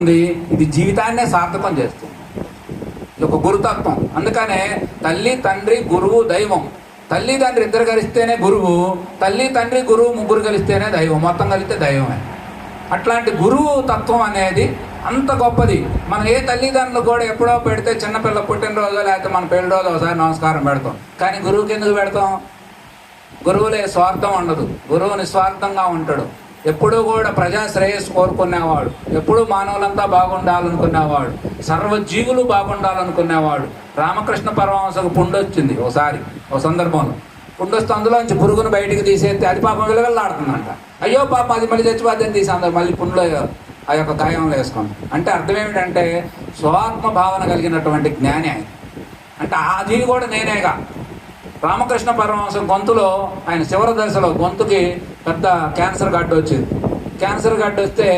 ఇది జీవితాన్నే సార్థకం చేస్తుంది. ఇది ఒక గురుతత్వం. అందుకనే తల్లి తండ్రి గురువు దైవం. తల్లి తండ్రి ఇద్దరు కలిస్తేనే గురువు, తల్లి తండ్రి గురువు ముగ్గురు కలిస్తేనే దైవం, మొత్తం కలిస్తే దైవమే. అట్లాంటి గురువు తత్వం అనేది అంత గొప్పది. మనం ఏ తల్లిదండ్రులు కూడా ఎప్పుడో పెడితే చిన్నపిల్ల పుట్టినరోజు లేకపోతే మన పెళ్లి రోజు ఒకసారి నమస్కారం పెడతాం. కానీ గురువుకి ఎందుకు పెడతాం? గురువులే స్వార్థం ఉండదు, గురువు నిస్వార్థంగా ఉంటాడు. ఎప్పుడూ కూడా ప్రజా శ్రేయస్సు కోరుకునేవాడు, ఎప్పుడూ మానవులంతా బాగుండాలనుకునేవాడు, సర్వజీవులు బాగుండాలనుకునేవాడు. రామకృష్ణ పరమహంసకు పుండొచ్చింది ఒకసారి, ఒక సందర్భంలో పుండొస్తే అందులోంచి పురుగును బయటికి తీసేస్తే అది పాపం విలవెల్లాడుతుందంట. అయ్యో పాపం అది మళ్ళీ చచ్చిపోద్దని తీసి అందరు మళ్ళీ పుండులో ఆ యొక్క గాయంలో వేసుకోండి. అంటే అర్థం ఏమిటంటే స్వాత్మ భావన కలిగినటువంటి జ్ఞాని ఆయన. అంటే అది కూడా నేనేగా. రామకృష్ణ పరమహంస గొంతులో ఆయన చివరి దశలో గొంతుకి పెద్ద క్యాన్సర్ గడ్డ వచ్చింది. క్యాన్సర్ గడ్డ వస్తే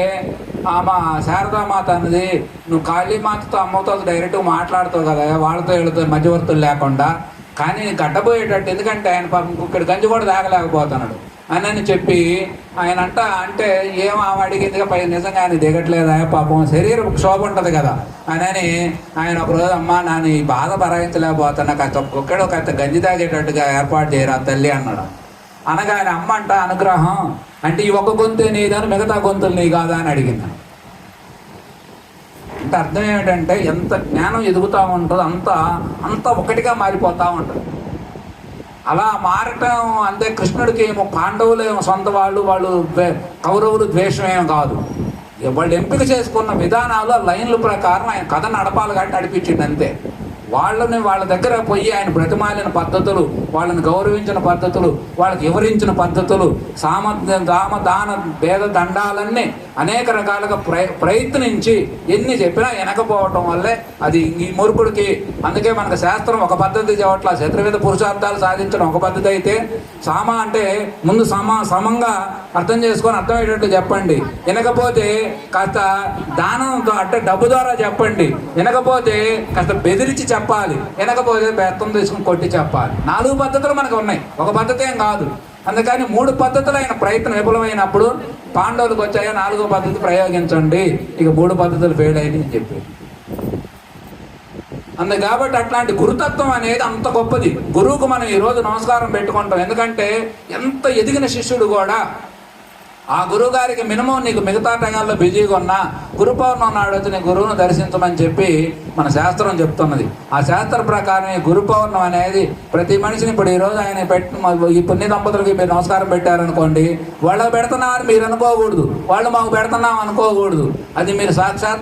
మా శారదామాత అన్నది, నువ్వు కాళీమాతతో అమ్మతో డైరెక్ట్గా మాట్లాడుతావు కదా, వాళ్ళతో వీళ్ళతో మధ్యవర్తులు లేకుండా, కానీ గడ్డపోయేటట్టు, ఎందుకంటే ఆయన పాపం ఇక్కడ గంజి కూడా తాగలేకపోతున్నాడు అని చెప్పి ఆయన అంటే ఏం ఆమె అడిగిందిగా పై నిజంగా ఆయన దిగట్లేదా, పాపం శరీరం క్షోభ ఉంటుంది కదా అని ఆయన ఒకరోజు అమ్మ నాన్న ఈ బాధ భరాయించలేకపోతున్నా, కాస్త ఒక్కడో కాస్త గంజి తాగేటట్టుగా ఏర్పాటు చేయరా తల్లి అన్నాడు. అనగా ఆయన అమ్మ అనుగ్రహం అంటే ఈ ఒక్క గొంతు నీదని మిగతా గొంతులు నీ కాదా అని అడిగింది. అంటే అర్థం ఏమిటంటే ఎంత జ్ఞానం ఎదుగుతూ ఉంటుందో అంత ఒకటిగా మారిపోతూ ఉంటుంది. అలా మారటం అంతే. కృష్ణుడికి ఏమో పాండవులు ఏమో సొంత వాళ్ళు కౌరవులు ద్వేషం ఏమో కాదు. వాళ్ళు ఎంపిక చేసుకున్న విధానాలు లైన్ల ప్రకారం ఆయన కథ నడపాలి కాబట్టి నడిపించింది అంతే. వాళ్ళ దగ్గర పోయి ఆయన బ్రతిమాలిన పద్ధతులు, వాళ్ళని గౌరవించిన పద్ధతులు, వాళ్ళకి వివరించిన పద్ధతులు, దాన భేద దండాలన్నీ అనేక రకాలుగా ప్రయత్నించి ఎన్ని చెప్పినా వెనకపోవటం వల్లే అది ఈ మూర్ఖుడికి. అందుకే మనకు శాస్త్రం ఒక పద్ధతి చెప్పట్లా. చతుర్వేద పురుషార్థాలు సాధించడం ఒక పద్ధతి అయితే, అంటే ముందు సమంగా అర్థం చేసుకొని అర్థమయ్యేటట్టు చెప్పండి. వినకపోతే కాస్త దానంతో అంటే డబ్బు ద్వారా చెప్పండి. వినకపోతే కాస్త బెదిరించి చెప్పాలి. వినకపోతే బెత్తం తీసుకుని కొట్టి చెప్పాలి. 4 పద్ధతులు మనకు ఉన్నాయి, ఒక పద్ధతి ఏం కాదు. అందుకని 3 పద్ధతులు అయిన ప్రయత్నం విఫలమైనప్పుడు పాండవులకు వచ్చాయో 4వ పద్ధతి ప్రయోగించండి, ఇక 3 పద్ధతులు ఫెయిల్ అయ్యి అని చెప్పి. కాబట్టి అట్లాంటి గురుతత్వం అనేది అంత గొప్పది. గురువుకు మనం ఈరోజు నమస్కారం పెట్టుకుంటాం. ఎందుకంటే ఎంత ఎదిగిన శిష్యుడు కూడా ఆ గురువు గారికి మినిమం నీకు మిగతా టైంలో బిజీగా ఉన్నా గురు పౌర్ణమి నాడు వచ్చి నీ గురువును దర్శించమని చెప్పి మన శాస్త్రం చెప్తున్నది. ఆ శాస్త్ర ప్రకారం ఈ గురు పౌర్ణమి అనేది ప్రతి మనిషిని ఇప్పుడు ఈరోజు ఆయన ఈ పుణ్య దంపతులకి మీరు నమస్కారం పెట్టారనుకోండి, వాళ్ళకి పెడుతున్నామని మీరు అనుకోకూడదు, వాళ్ళు మాకు పెడుతున్నాం అనుకోకూడదు. అది మీరు సాక్షాత్